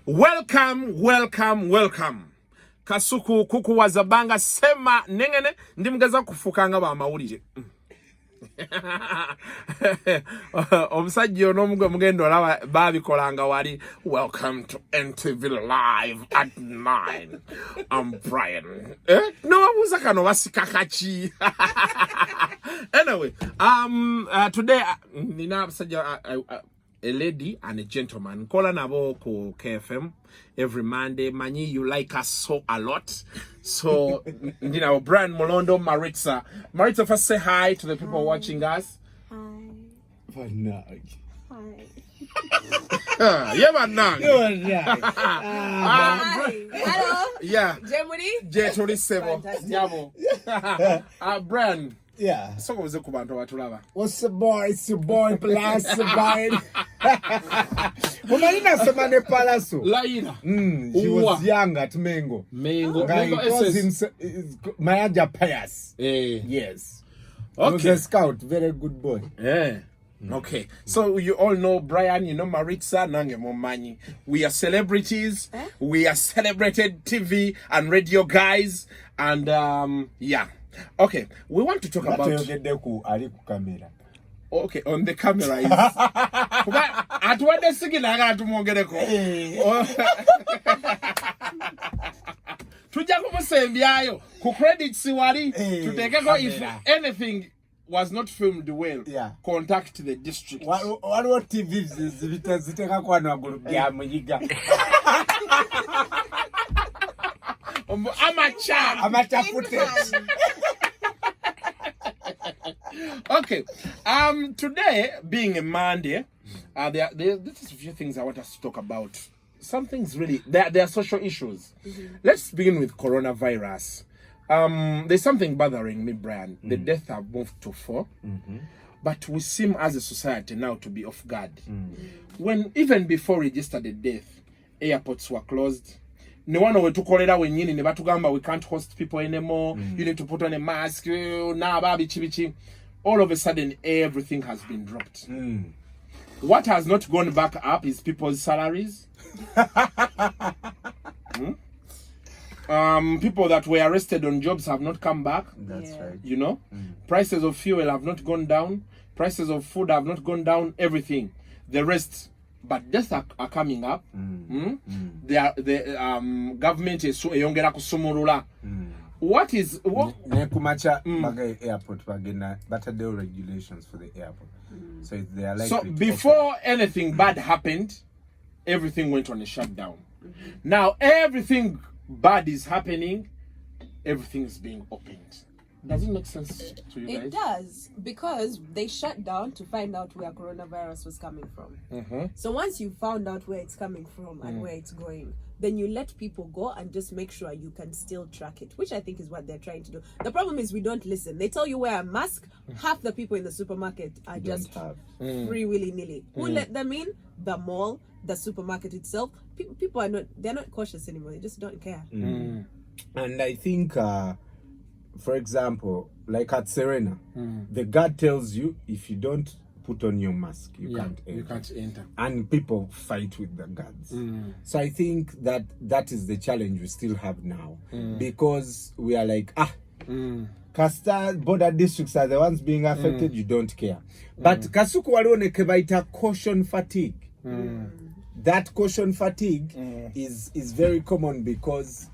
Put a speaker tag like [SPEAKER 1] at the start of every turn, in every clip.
[SPEAKER 1] Welcome. Kasuku kuku wazabanga sema nengene ndimgaza kufukanga ba mawulire. Omusajja ono mugendo laba babikolanga wali welcome to NTV live at 9. I'm Brian. No wabuza kano basikakachi. Anyway, today nina abasajja a lady and a gentleman. Kola nabo ku KFM every Monday. Mani, you like us so a lot. So, you know, Brian Molondo, Maritza. Maritza, first say hi to the people watching us.
[SPEAKER 2] Hi.
[SPEAKER 3] Vanag.
[SPEAKER 1] Hi. Yeah, Vanag.
[SPEAKER 2] Hi. Hello.
[SPEAKER 1] Yeah.
[SPEAKER 2] Jemuri.
[SPEAKER 1] Jeturi Sebo. Yabo. Brian.
[SPEAKER 3] Yeah.
[SPEAKER 1] So was the Kubanto Watulava.
[SPEAKER 3] What's the boy? It's your boy, plus the boy. Umalina samane palaso.
[SPEAKER 1] Laina.
[SPEAKER 3] She was young at Mengo.
[SPEAKER 1] Mengo.
[SPEAKER 3] Mayaja Pius.
[SPEAKER 1] Yes.
[SPEAKER 3] Okay. He was a scout, very good boy.
[SPEAKER 1] Yeah. Okay, so you all know Brian, you know Maritza, Nange Momanyi. We are celebrities. We are celebrated TV and radio guys, and yeah. Okay, we want to talk about. Okay, on the camera is. At what the singing I got to Mongereko. To Jacob Sembiayo, who credits Siwari to take if anything was not filmed well, contact the district.
[SPEAKER 3] What TV is amateur footage.
[SPEAKER 1] Okay. Today being a Monday, this is a few things I want us to talk about. Some things really there are social issues. Let's begin with coronavirus. There's something bothering me, Brian. The deaths have moved to 4. But we seem as a society now to be off guard. When even before registered the death, airports were closed. No one way to call it out when you never to gamba, we can't host people anymore. You need to put on a mask. All of a sudden, everything has been dropped. What has not gone back up is people's salaries. People that were arrested on jobs have not come back.
[SPEAKER 3] That's right.
[SPEAKER 1] You know, prices of fuel have not gone down. Prices of food have not gone down. Everything, the rest. But deaths are coming up. The government is yongera kusumurula. What is
[SPEAKER 3] Nekumacha Bagay Airport Bagina Batadeo regulations for the airport. So they are like
[SPEAKER 1] so before anything bad happened, everything went on a shutdown. Now everything bad is happening, everything is being opened. Does it make sense to you guys?
[SPEAKER 2] It does, because they shut down to find out where coronavirus was coming from. So once you found out where it's coming from and where it's going, then you let people go and just make sure you can still track it, which I think is what they're trying to do. The problem is we don't listen. They tell you wear a mask. Half the people in the supermarket are just free willy-nilly. Who let them in? The mall, the supermarket itself. People are they're not cautious anymore. They just don't care.
[SPEAKER 3] And I think for example, like at Serena, the guard tells you if you don't put on your mask, you can't enter. And people fight with the guards. So I think that is the challenge we still have now. Because we are like, Kasta border districts are the ones being affected, you don't care. But Kasuku Walone Kebaita caution fatigue. That caution fatigue is very common because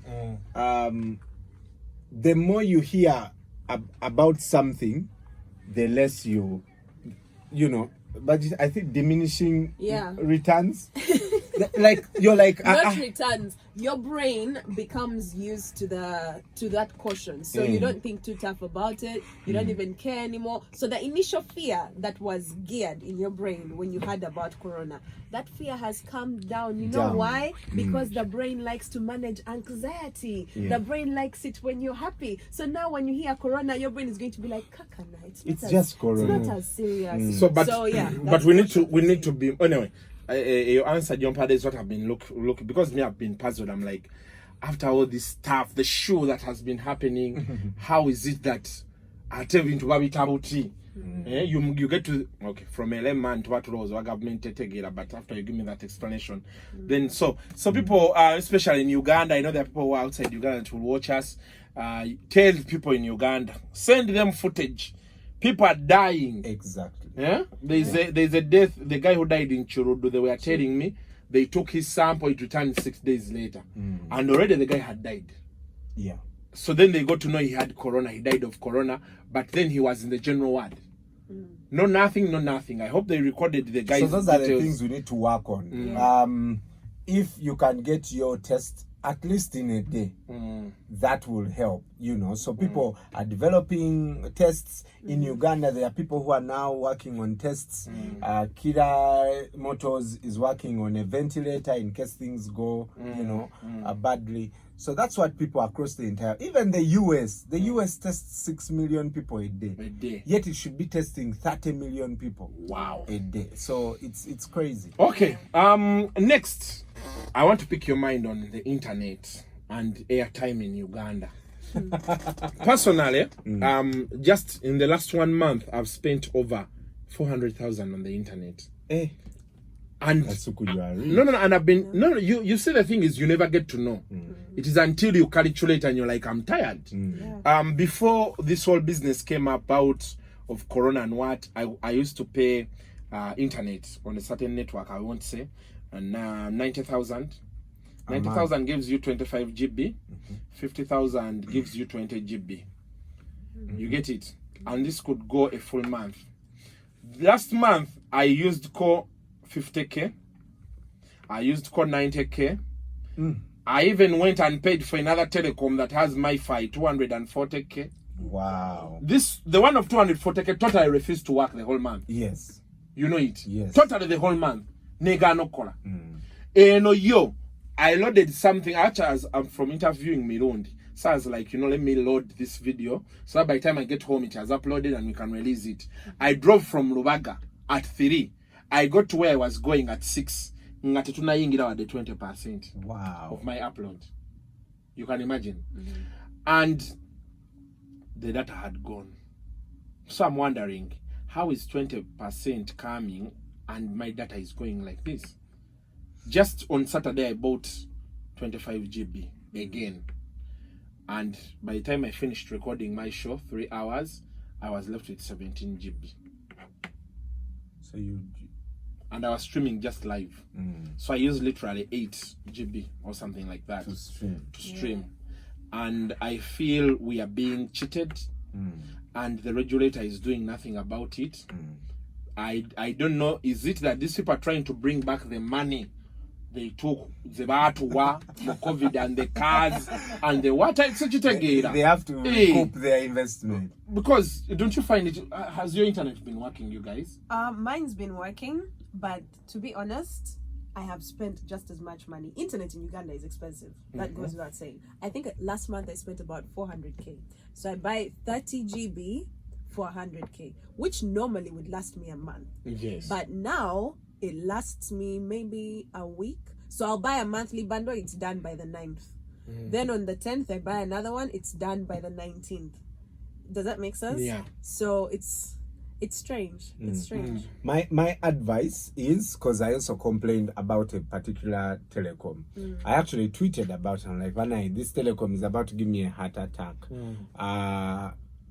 [SPEAKER 3] the more you hear about something, the less you know. But I think diminishing returns. Like you're like
[SPEAKER 2] not returns. Your brain becomes used to that caution, so you don't think too tough about it. You don't even care anymore. So the initial fear that was geared in your brain when you heard about corona, that fear has calmed down. You know why? Because the brain likes to manage anxiety. The brain likes it when you're happy. So now when you hear corona, your brain is going to be like, "Kakana, it's
[SPEAKER 3] just corona.
[SPEAKER 2] It's not as serious."
[SPEAKER 1] But we need to be anyway. Your answer, John Paddy, is what I've been looking because me, I've been puzzled. I'm like, after all this stuff, the show that has been happening, how is it that I tell you to Babi Tabuti? You get to from a layman to what laws or government together, but after you give me that explanation, then so people, especially in Uganda, I know there are people who are outside Uganda that will watch us. Tell people in Uganda, send them footage. People are dying.
[SPEAKER 3] Exactly.
[SPEAKER 1] Yeah, there's a death. The guy who died in Churudu, they were telling me they took his sample. It returned 6 days later, and already the guy had died.
[SPEAKER 3] Yeah.
[SPEAKER 1] So then they got to know he had corona. He died of corona, but then he was in the general ward. No nothing. I hope they recorded the guy's
[SPEAKER 3] So those
[SPEAKER 1] details.
[SPEAKER 3] are the things we need to work on. If you can get your test at least in a day, that will help, So people are developing tests. In Uganda, there are people who are now working on tests. Kira Motors is working on a ventilator in case things go, badly. So that's what people across the entire, even the US tests 6 million people a day. Yet it should be testing 30 million people.
[SPEAKER 1] Wow.
[SPEAKER 3] A day. So it's crazy.
[SPEAKER 1] Okay. Next, I want to pick your mind on the internet and airtime in Uganda. Personally, just in the last 1 month, I've spent over 400,000 on the internet. And and I've been you see, the thing is, you never get to know. It is until you calculate and you're like, I'm tired. Before this whole business came about of corona and what, I used to pay internet on a certain network, I won't say, and 90,000. 90,000 gives you 25 GB. 50,000 gives you 20 GB. You get it? And this could go a full month. Last month I used core 50k. I used core 90k. I even went and paid for another telecom that has MiFi 240k.
[SPEAKER 3] Wow.
[SPEAKER 1] The one of 240k totally refused to work the whole month.
[SPEAKER 3] Yes.
[SPEAKER 1] You know it?
[SPEAKER 3] Yes.
[SPEAKER 1] Totally the whole month. Nega no kola. No, I loaded something. Actually, as I'm from interviewing Mirundi. So I was like, let me load this video. So that by the time I get home, it has uploaded and we can release it. I drove from Lubaga at 3. I got to where I was going at 6. Ngatetuna yingira the 20% of my upload. You can imagine. And the data had gone. So I'm wondering, how is 20% coming and my data is going like this? Just on Saturday, I bought 25 GB again. And by the time I finished recording my show, 3 hours, I was left with 17 GB.
[SPEAKER 3] So
[SPEAKER 1] and I was streaming just live. So I used literally 8 GB or something like that
[SPEAKER 3] to stream.
[SPEAKER 1] And I feel we are being cheated, and the regulator is doing nothing about it. I don't know, is it that these people are trying to bring back the money they took, the COVID and the cars and the water, etc.
[SPEAKER 3] They have to recoup their investment.
[SPEAKER 1] Because don't you find it, has your internet been working, you guys?
[SPEAKER 2] Mine's been working, but to be honest, I have spent just as much money. Internet in Uganda is expensive. That goes without saying. I think last month I spent about 400k. So I buy 30 GB for 100k, which normally would last me a month.
[SPEAKER 1] Yes.
[SPEAKER 2] But now it lasts me maybe a week. So I'll buy a monthly bundle, it's done by the 9th. Then on the 10th, I buy another one, it's done by the 19th. Does that make sense?
[SPEAKER 1] Yeah.
[SPEAKER 2] So it's strange. It's strange.
[SPEAKER 3] My advice is, because I also complained about a particular telecom. I actually tweeted about it. I'm like, this telecom is about to give me a heart attack.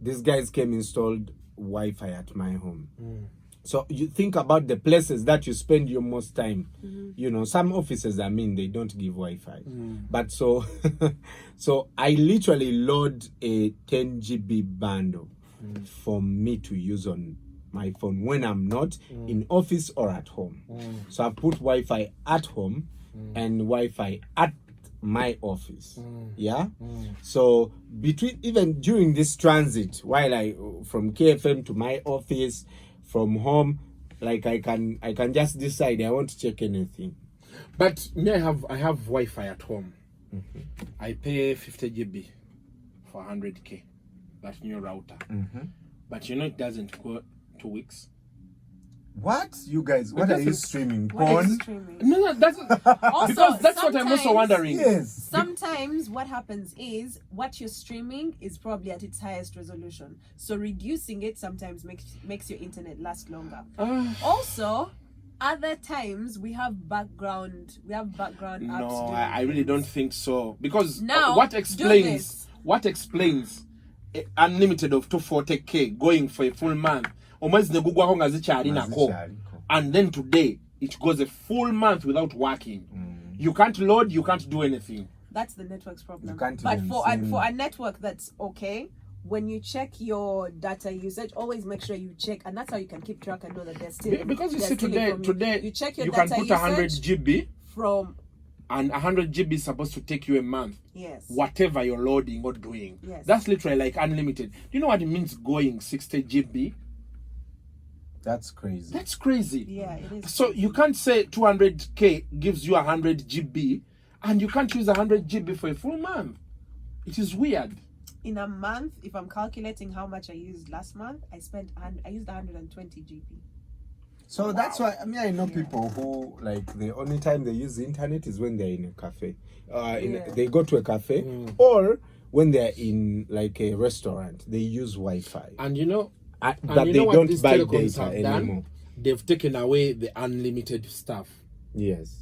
[SPEAKER 3] These guys came, installed Wi-Fi at my home. So you think about the places that you spend your most time. Some offices, they don't give Wi-Fi. But so I literally load a 10 GB bundle for me to use on my phone when I'm not in office or at home. So I put Wi-Fi at home and Wi-Fi at my office. So even during this transit, while I from KFM to my office, from home, like I can just decide I want to check anything.
[SPEAKER 1] But me, I have Wi-Fi at home. I pay 50 GB for 100k. That new router. But it doesn't go 2 weeks.
[SPEAKER 3] What? You guys, what are you streaming?
[SPEAKER 2] What is
[SPEAKER 3] Porn?
[SPEAKER 2] streaming?
[SPEAKER 1] No, that's
[SPEAKER 2] Also,
[SPEAKER 1] because that's what I'm also wondering.
[SPEAKER 3] Yes.
[SPEAKER 2] Sometimes what happens is what you're streaming is probably at its highest resolution. So reducing it sometimes makes your internet last longer. Also, other times we have background apps.
[SPEAKER 1] No, I really don't think so. Because
[SPEAKER 2] Now,
[SPEAKER 1] what
[SPEAKER 2] do
[SPEAKER 1] explains unlimited of 240k going for a full month? And then today it goes a full month without working. You can't load, you can't do anything.
[SPEAKER 2] That's the network's problem.
[SPEAKER 3] But
[SPEAKER 2] for a network that's okay, when you check your data usage, always make sure you check, and that's how you can keep track and know that they're still.
[SPEAKER 1] Because you see today
[SPEAKER 2] you check your
[SPEAKER 1] you
[SPEAKER 2] data
[SPEAKER 1] can put 100 GB
[SPEAKER 2] from,
[SPEAKER 1] and 100 GB is supposed to take you a month.
[SPEAKER 2] Yes.
[SPEAKER 1] Whatever you're loading or doing.
[SPEAKER 2] Yes.
[SPEAKER 1] That's literally like unlimited. Do you know what it means going 60 GB?
[SPEAKER 3] That's crazy.
[SPEAKER 1] That's crazy.
[SPEAKER 2] Yeah, it is.
[SPEAKER 1] So you can't say 200k gives you 100 GB and you can't use 100 GB for a full month. It is weird.
[SPEAKER 2] In a month, if I'm calculating how much I used last month, I used 120 GB.
[SPEAKER 3] So that's why I know people who like the only time they use the internet is when they're in a cafe. They go to a cafe or when they're in like a restaurant, they use Wi-Fi.
[SPEAKER 1] And you know,
[SPEAKER 3] but they don't buy data anymore.
[SPEAKER 1] They've taken away the unlimited stuff.
[SPEAKER 3] Yes.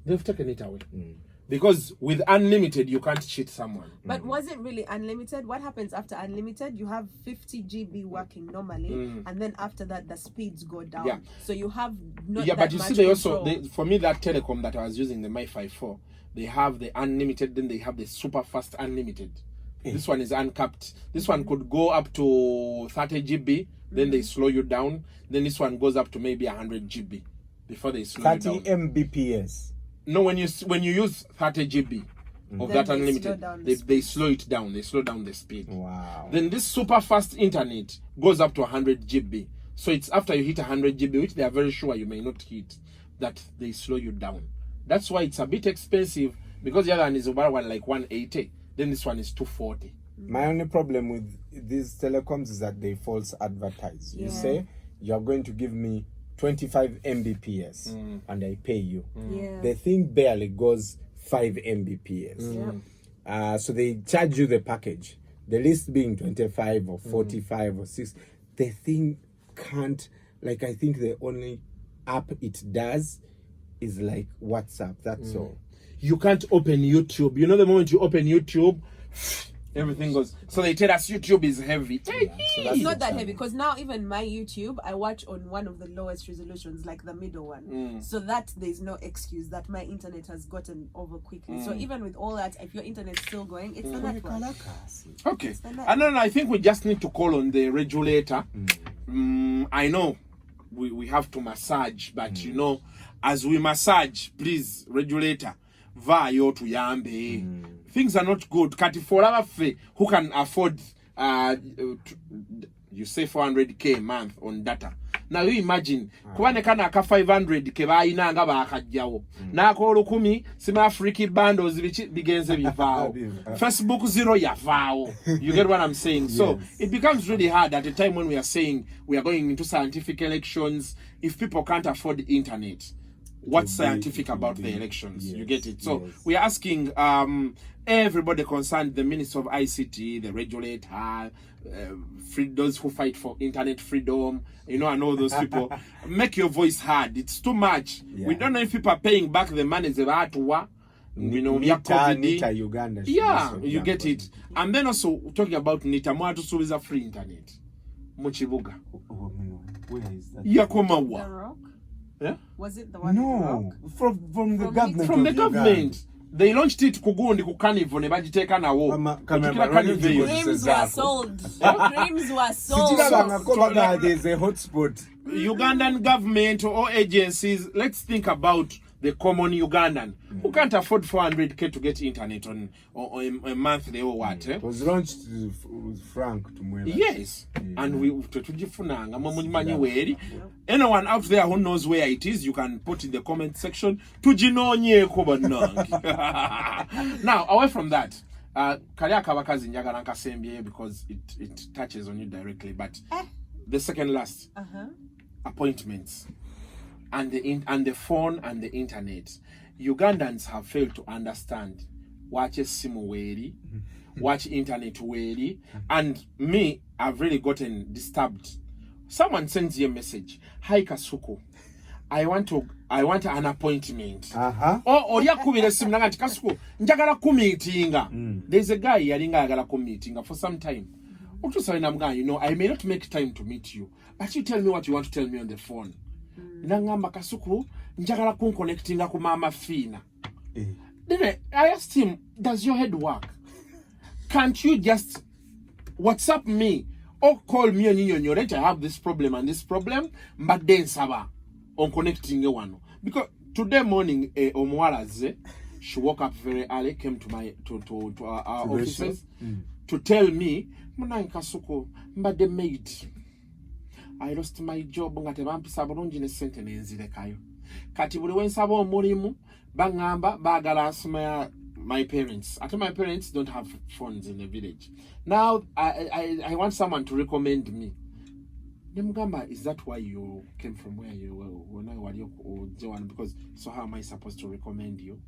[SPEAKER 1] They've taken it away. Because with unlimited, you can't cheat someone.
[SPEAKER 2] But was it really unlimited? What happens after unlimited? You have 50 GB working normally, and then after that, the speeds go down.
[SPEAKER 1] Yeah.
[SPEAKER 2] So you have not
[SPEAKER 1] Yeah,
[SPEAKER 2] that
[SPEAKER 1] but you
[SPEAKER 2] much
[SPEAKER 1] see, they
[SPEAKER 2] control.
[SPEAKER 1] also, for me, that Telecom that I was using, the MiFi 4, they have the unlimited, then they have the super fast unlimited. This one is uncapped. This one could go up to 30 GB, then they slow you down. Then this one goes up to maybe 100 GB before they slow you down.
[SPEAKER 3] 30 Mbps.
[SPEAKER 1] No, when you use 30 GB of
[SPEAKER 2] Then
[SPEAKER 1] that
[SPEAKER 2] they
[SPEAKER 1] unlimited,
[SPEAKER 2] slow down
[SPEAKER 1] they slow it down. They slow down the speed.
[SPEAKER 3] Wow.
[SPEAKER 1] Then this super fast internet goes up to 100 GB. So it's after you hit 100 GB, which they are very sure you may not hit, that they slow you down. That's why it's a bit expensive, because the other one is about like 180. Then this one is 240.
[SPEAKER 3] My only problem with these telecoms is that they false advertise. You say you're going to give me 25 Mbps and I pay you.
[SPEAKER 2] Yeah.
[SPEAKER 3] The thing barely goes 5 Mbps. So they charge you the package. The list being 25 or 45 or 6. The thing can't, like, I think the only app it does is like WhatsApp. That's all.
[SPEAKER 1] You can't open YouTube. You know, the moment you open YouTube, everything goes. So they tell us YouTube is heavy.
[SPEAKER 3] So
[SPEAKER 2] It's not that heavy, because now even my YouTube, I watch on one of the lowest resolutions, like the middle one. So that there's no excuse that my internet has gotten over quickly. So even with all that, if your internet's still going, it's the network.
[SPEAKER 1] Okay. And then I think we just need to call on the regulator. I know we have to massage, but you know, as we massage, please, regulator, vayo tuyambe. Things are not good. Kati for our who can afford you say 400k a month on data. Now you imagine kubanekana aka 500k bayina nga bakajjawo nako 10 sima friki bundles bigenze bivao Facebook 0 yavao. You get what I'm saying? So it becomes really hard at a time when we are saying we are going into scientific elections. If people can't afford the internet, what's scientific about the elections? You get it? So we are asking everybody concerned, the Minister of ICT, the regulator, those who fight for internet freedom, you know, and all those people, make your voice heard. It's too much. We don't know if people are paying back the money they were to work. You know,
[SPEAKER 3] Nita, Uganda.
[SPEAKER 1] Yeah, you get it. And then also talking about Nita, Mwatu is a free internet. Mochibuga.
[SPEAKER 3] Where is that?
[SPEAKER 1] Yakomawa.
[SPEAKER 2] The Rock?
[SPEAKER 1] Yeah?
[SPEAKER 2] Was it the one?
[SPEAKER 3] No, from the government.
[SPEAKER 1] From the government. They launched it kugundi ku carnival ne bagiteka nawo.
[SPEAKER 2] Dreams were sold. Dreams were sold.
[SPEAKER 3] There's a hotspot.
[SPEAKER 1] Ugandan government or agencies, let's think about the common Ugandan who can't afford 400k to get internet on a monthly or what.
[SPEAKER 3] It was launched with Frank to Mwela.
[SPEAKER 1] Yes. And we anyone out there who knows where it is, you can put in the comment section. Now, away from that, because it touches on you directly, but the second last. appointments and the phone and the internet. Ugandans have failed to understand watch simu weri, watch internet weri, and me, I've really gotten disturbed. Someone sends you a message, hi Kasuku, I want an appointment. Or yakubira simu nangati Kasuku, njagala kumeetinga. There's a guy yalinga agala kumeetinga for some time. You know, I may not make time to meet you, but you tell me what you want to tell me on the phone. Nangamba Kasuku, njagala connectinga ku mama fina. Then I asked him, does your head work? Can't you just WhatsApp me or call me on your rate? I have this problem and this problem, but then Saba on connecting one. Because today morning, Omwalaze, she woke up very early, came to our offices to tell me, Muna Kasuku, but the maid. I lost my job ngate bampisa bulungi ne sente nenzirekayo. Kati buli wensaba omulimu bangamba bagala asoma my parents. After my parents don't have phones in the village. Now I want someone to recommend me. Nemugamba, is that why you came from where you were? When I were you, because so how am I supposed to recommend you?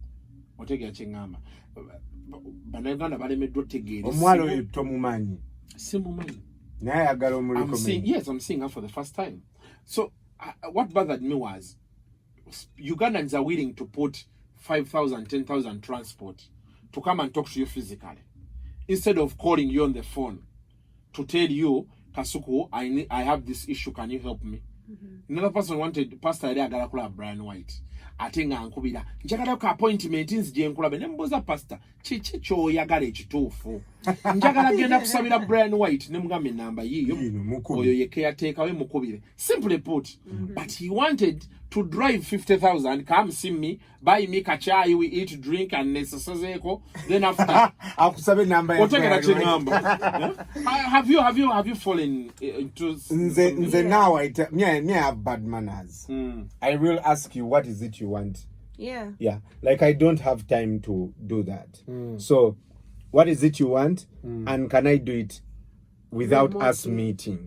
[SPEAKER 1] Otege chengamba. Banaganda balemeddo tegeere.
[SPEAKER 3] Omwalo oyo tomumanyi.
[SPEAKER 1] Simumanyi.
[SPEAKER 3] I'm
[SPEAKER 1] seeing her for the first time. So what bothered me was Ugandans are willing to put 5,000, 10,000 transport to come and talk to you physically instead of calling you on the phone to tell you, Kasuku, I have this issue, can you help me? Another person wanted Pastor Agala Brian White. Atenga ankubira njagala ko appointment nzije nkulabe ne mbuza pastor chichi cho yagala ekituufu njagala genda kusabira Brian White ne mugambe namba yiyo oyo ye caretaker we mukubire, simply put. But he wanted to drive 50,000, come see me, buy me kachai, we eat, drink and nesasazeko, then after
[SPEAKER 3] akusabe namba
[SPEAKER 1] have you fallen into
[SPEAKER 3] nze now me have bad manners. I will ask you, what is it you want?
[SPEAKER 2] Yeah,
[SPEAKER 3] like I don't have time to do that. So what is it you want, and can I do it without us meeting?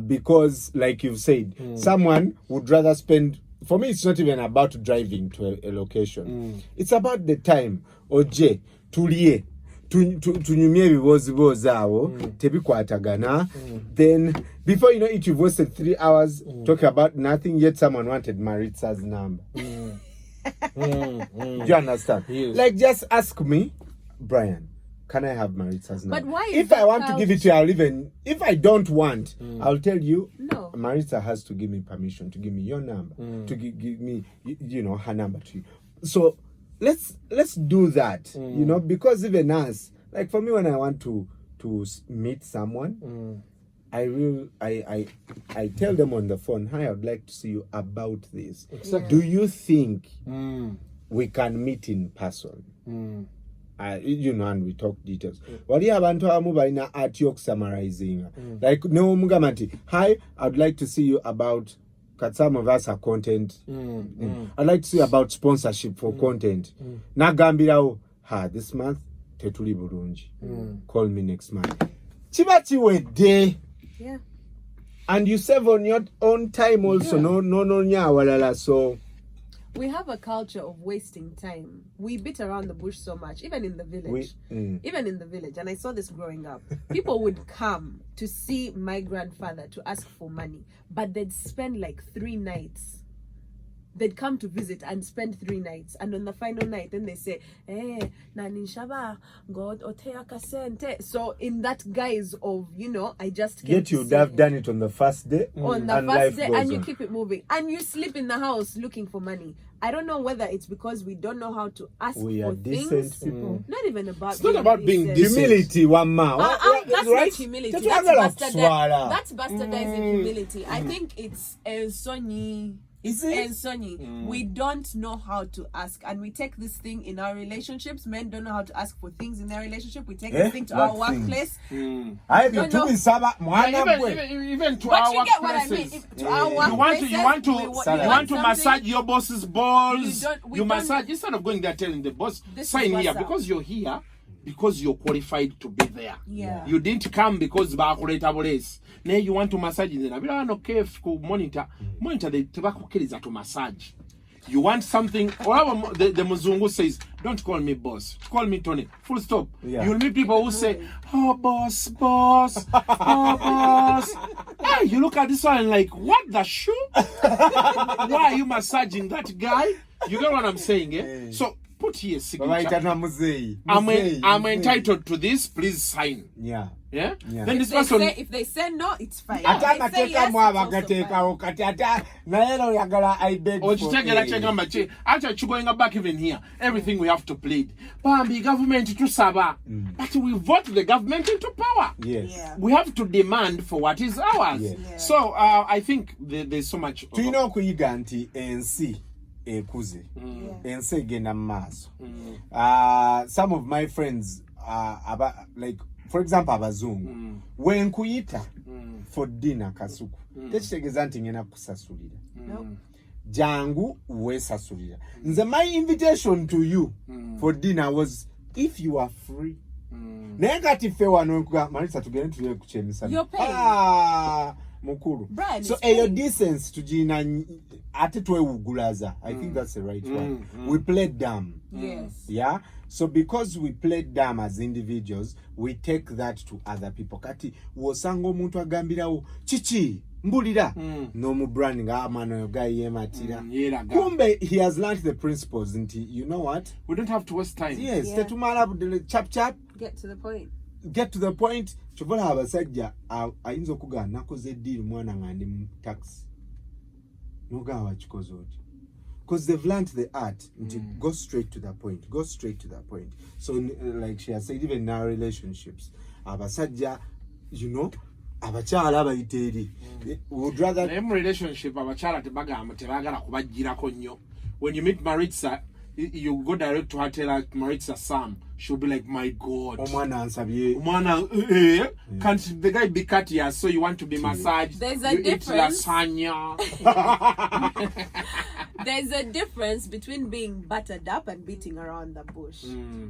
[SPEAKER 3] Because like you've said, someone would rather spend, for me it's not even about driving to a location, it's about the time. Oje tulie tunyumye ebibozibo zaabo tebikwatagana, then before you know it you've wasted 3 hours talking about nothing, yet someone wanted Maritza's number. Do you understand?
[SPEAKER 1] Yes.
[SPEAKER 3] Like, just ask me, Brian, can I have Maritza's number?
[SPEAKER 2] But why
[SPEAKER 3] if I want to give it to you, I'll even, if I don't want, I'll tell you,
[SPEAKER 2] no,
[SPEAKER 3] Maritza has to give me permission to give me your number, to give me, you know, her number to you. So let's do that, you know, because even us, like for me, when I want to meet someone, I tell them on the phone, hi, I would like to see you about this.
[SPEAKER 1] Exactly.
[SPEAKER 3] Do you think we can meet in person? You know, and we talk details. What do you have to at your summarizing? Like, no, Mugamati, hi, I'd like to see you about, because some of us are content. I'd like to see about sponsorship for content. Nagambirao, this month, Tetuli Burunji. Call me next month. Chibati we day.
[SPEAKER 2] Yeah.
[SPEAKER 3] And you save on your own time also. No, so
[SPEAKER 2] we have a culture of wasting time. We beat around the bush so much, even in the village. Even in the village, and I saw this growing up. People would come to see my grandfather to ask for money, but they'd spend like 3 nights. They'd come to visit and spend 3 nights, and on the final night, then they say, nani shaba God otea kasente. So in that guise of, you know, I just came
[SPEAKER 3] yet you'd have done it on the first day.
[SPEAKER 2] On the first day, and you keep it moving, and you sleep in the house looking for money. I don't know whether it's because we don't know how to ask for things.
[SPEAKER 3] People.
[SPEAKER 2] Not even about.
[SPEAKER 1] It's not about being decent.
[SPEAKER 3] Humility, one man.
[SPEAKER 2] That's
[SPEAKER 3] right?
[SPEAKER 2] not humility. That's bastardizing humility. I think it's Sony. And Sonny, we don't know how to ask, and we take this thing in our relationships. Men don't know how to ask for things in their relationship. We take this thing to our workplace.
[SPEAKER 1] Even to
[SPEAKER 2] but
[SPEAKER 1] our
[SPEAKER 2] you get what I mean. To our workplaces,
[SPEAKER 1] you want to massage your boss's balls. You massage instead of going there telling the boss, sign here because you're here. because you're qualified to be there.
[SPEAKER 2] Yeah.
[SPEAKER 1] You didn't come because bakuleta bulesi. Now you want to massage in the nabila no kef ku monitor they tebakukiriza to massage. You want something, or the Muzungu says, don't call me boss, call me Tony. Full stop.
[SPEAKER 3] Yeah.
[SPEAKER 1] You'll meet people who say, oh boss, oh boss. Hey, you look at this one and like, what the shoe? Why are you massaging that guy? You get what I'm saying, eh? So put here signature. I'm entitled to this, please sign.
[SPEAKER 3] Yeah.
[SPEAKER 1] Yeah?
[SPEAKER 2] Then this person, if they say no, it's fine. If they say yes, it's also fine.
[SPEAKER 1] Actually, going back even here, everything we have to plead. Bambi, government to Saba. But we vote the government into power.
[SPEAKER 3] Yes.
[SPEAKER 2] Yeah.
[SPEAKER 1] We have to demand for what is ours.
[SPEAKER 3] Yes.
[SPEAKER 2] Yeah.
[SPEAKER 1] So I think there's so much.
[SPEAKER 3] Do you know kuyiga nti ensi ekuze? Ensi egenda maaso. Some of my friends like, for example, abazungu when kuyita for dinner kasuku tekitegeza nti ngena kusasulira jangu wesasulira nze my invitation to you for dinner was if you are free naye kati fe wano Marisa tugende tuye kuchemisa mukuru.
[SPEAKER 2] Brian,
[SPEAKER 3] so your decency tujina ate twewugulaza. I think that's the right one. We played dumb.
[SPEAKER 2] Yes.
[SPEAKER 3] Yeah. So because we played dumb as individuals, we take that to other people. Kati wosango muntu agambirawo chichi mbulira no mu branding amano guy yematira. Kumbe he has learned the principles nti you know what?
[SPEAKER 1] We don't have to waste time.
[SPEAKER 3] Yes, tetumala chap chap.
[SPEAKER 2] Get to the point.
[SPEAKER 3] Get to the point. Chobola abasajja ayinza okuga nakoze deal mwana ngandi mu tax. Noga wachikoze oti. Because they've learned the art to go straight to the point. Go straight to the point. So like she has said, even in our relationships, abasajja, you know, abachala bayiteri would rather
[SPEAKER 1] them relationship abachala tebagala kubajirako nnyo. When you meet Maritza, you go direct to her, tell her Maritza Sam. She'll be like, my God. Can't the guy be cut here? So you want to be massaged?
[SPEAKER 2] There's a difference.
[SPEAKER 1] Lasagna.
[SPEAKER 2] There's a difference between being buttered up and beating around the bush.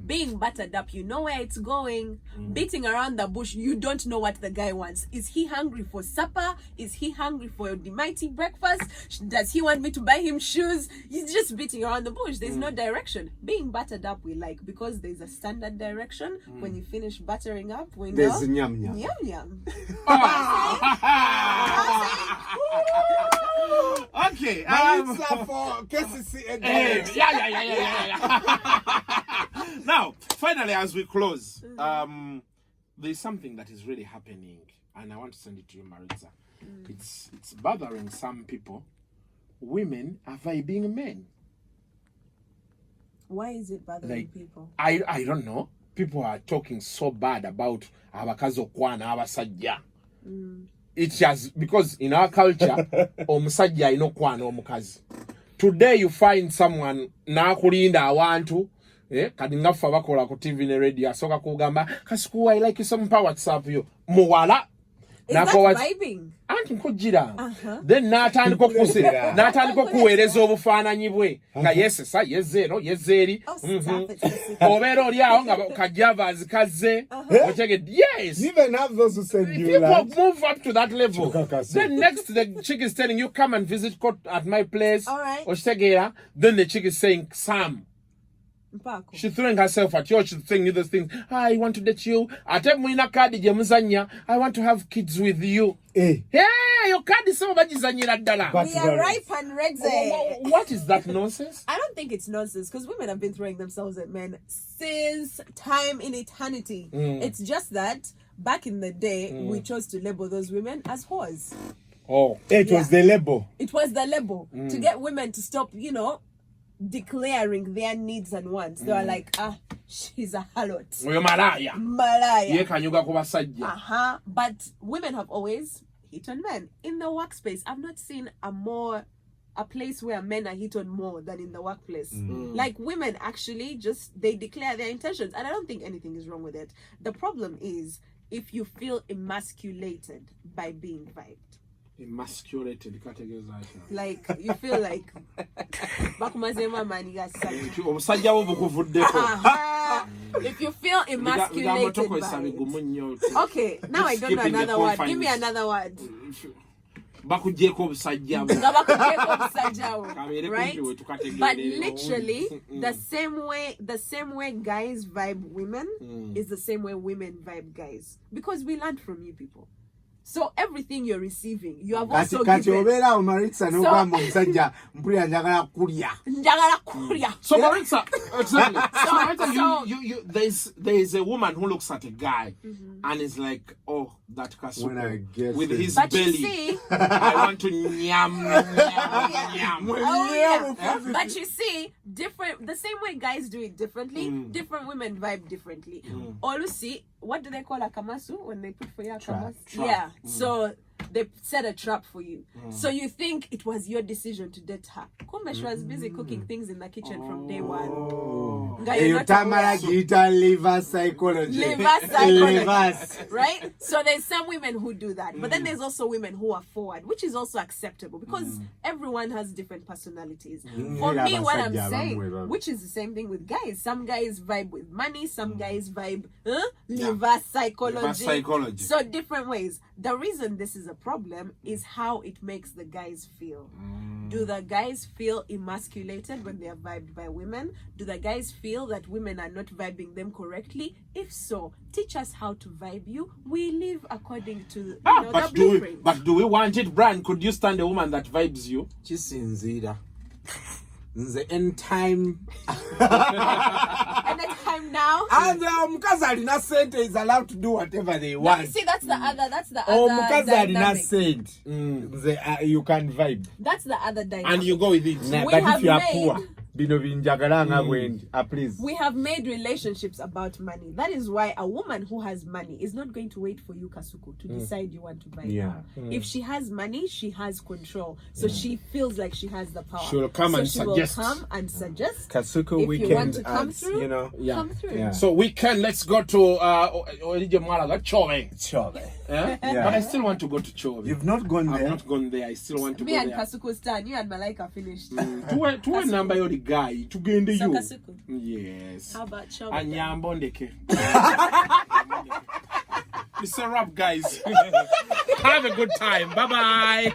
[SPEAKER 2] Being buttered up, you know where it's going. Beating around the bush, you don't know what the guy wants. Is he hungry for supper? Is he hungry for the mighty breakfast? Does he want me to buy him shoes? He's just beating around the bush. There's no direction. Being buttered up, we like, because there's a standard direction. When you finish buttering up, we know
[SPEAKER 3] there's nyam nyam.
[SPEAKER 2] Yum yum.
[SPEAKER 1] Okay. Now, finally, as we close, there's something that is really happening, and I want to send it to you, Maritza. It's bothering some people. Women are vibing men.
[SPEAKER 2] Why is it bothering people?
[SPEAKER 1] I don't know. People are talking so bad about abakazi okwana abasajja. It has, because in our culture, omusajja ino kwana omukazi. Today you find someone nakulinda awantu, kadi ngafa bakola ku TV ne radio asoka kugamba kasuku I like you some power WhatsApp you. Muwala.
[SPEAKER 2] Is that vibing?
[SPEAKER 1] Anti nkujira. Then natandiko kusira. Natandiko kuwereza obufaananyi bwe. Nga yesesa yezero yezeri. Obero oli awo nga kajava azikaze. Yes.
[SPEAKER 3] You even have those who send you
[SPEAKER 1] people
[SPEAKER 3] that.
[SPEAKER 1] Move up to that level. Then next the chick is telling you come and visit court at my place.
[SPEAKER 2] All right.
[SPEAKER 1] Then the chick is saying Sam. She's throwing herself at you. She's saying those things. I want to date you. I want to have kids with you. Hey, your card is so much. We
[SPEAKER 2] are ripe and ready.
[SPEAKER 1] What is that nonsense?
[SPEAKER 2] I don't think it's nonsense, because women have been throwing themselves at men since time in eternity. It's just that back in the day, we chose to label those women as whores.
[SPEAKER 3] It was the label.
[SPEAKER 2] It was the label to get women to stop, declaring their needs and wants. They were like, she's a harlot.
[SPEAKER 1] Malaya.
[SPEAKER 2] But women have always hit on men. In the workspace, I've not seen a place where men are hit on more than in the workplace. Like, women actually they declare their intentions, and I don't think anything is wrong with it. The problem is if you feel emasculated by being vibed.
[SPEAKER 1] Emasculated categories.
[SPEAKER 2] Like you feel like bakumazema maniga sabi.
[SPEAKER 1] Omusajja wo bukuvuddeko.
[SPEAKER 2] If you feel emasculated by it. Okay, now I don't know another word. Give me another word.
[SPEAKER 1] Bakugyeko obusajja.
[SPEAKER 2] Right? But literally the same way guys vibe women is the same way women vibe guys. Because we learned from you people. So everything you're receiving, you have also given. So Maritza,
[SPEAKER 1] exactly. So there is a woman who looks at a guy and is like, oh, that Kasuko with his belly.
[SPEAKER 2] See,
[SPEAKER 1] I want to nyam.
[SPEAKER 2] But you see, the same way guys do it differently, different women vibe differently. Always see, what do they call a kamasu when they put for you a kamasu? Yeah. So they set a trap for you. So you think it was your decision to date her. Kumbe she was busy cooking things in the kitchen from day one.
[SPEAKER 3] Liver psychology.
[SPEAKER 2] Right? So there's some women who do that. But then there's also women who are forward, which is also acceptable because everyone has different personalities. For me, what I'm saying, which is the same thing with guys. Some guys vibe with money, some guys vibe liver psychology. So different ways. The reason this is a problem is how it makes the guys feel. Do the guys feel emasculated when they are vibed by women? Do the guys feel that women are not vibing them correctly? If so, teach us how to vibe you. We live according to the blueprint.
[SPEAKER 1] But do we want it, Brian? Could you stand a woman that vibes you?
[SPEAKER 3] Chisinzira. The end time.
[SPEAKER 2] And the time now.
[SPEAKER 3] And Mukazari na sent is allowed to do whatever they want.
[SPEAKER 2] No, see, that's the other.
[SPEAKER 3] Oh, Mukazari na sent. You can vibe.
[SPEAKER 2] That's the other dynamic.
[SPEAKER 1] And you go with it.
[SPEAKER 3] But if you are poor, please.
[SPEAKER 2] We have made relationships about money. That is why a woman who has money is not going to wait for you, Kasuko, to decide you want to buy her. If she has money, she has control. So she feels like she has the power.
[SPEAKER 1] She will come and suggest.
[SPEAKER 3] Kasuko
[SPEAKER 2] if
[SPEAKER 3] weekend,
[SPEAKER 2] you want to come through,
[SPEAKER 1] come
[SPEAKER 2] through.
[SPEAKER 1] Yeah. So weekend, let's go to
[SPEAKER 3] Chove.
[SPEAKER 1] But I still want to go to Chove.
[SPEAKER 3] You've not gone there?
[SPEAKER 1] I've not gone there. I still want to go there.
[SPEAKER 2] Me and Kasuko stand. You and Malaika finished.
[SPEAKER 1] To a number of the guy to get into you.
[SPEAKER 2] Kasuko.
[SPEAKER 1] Yes.
[SPEAKER 2] How about Chove?
[SPEAKER 1] And Yambondeke. It's a wrap, guys. Have a good time. Bye bye.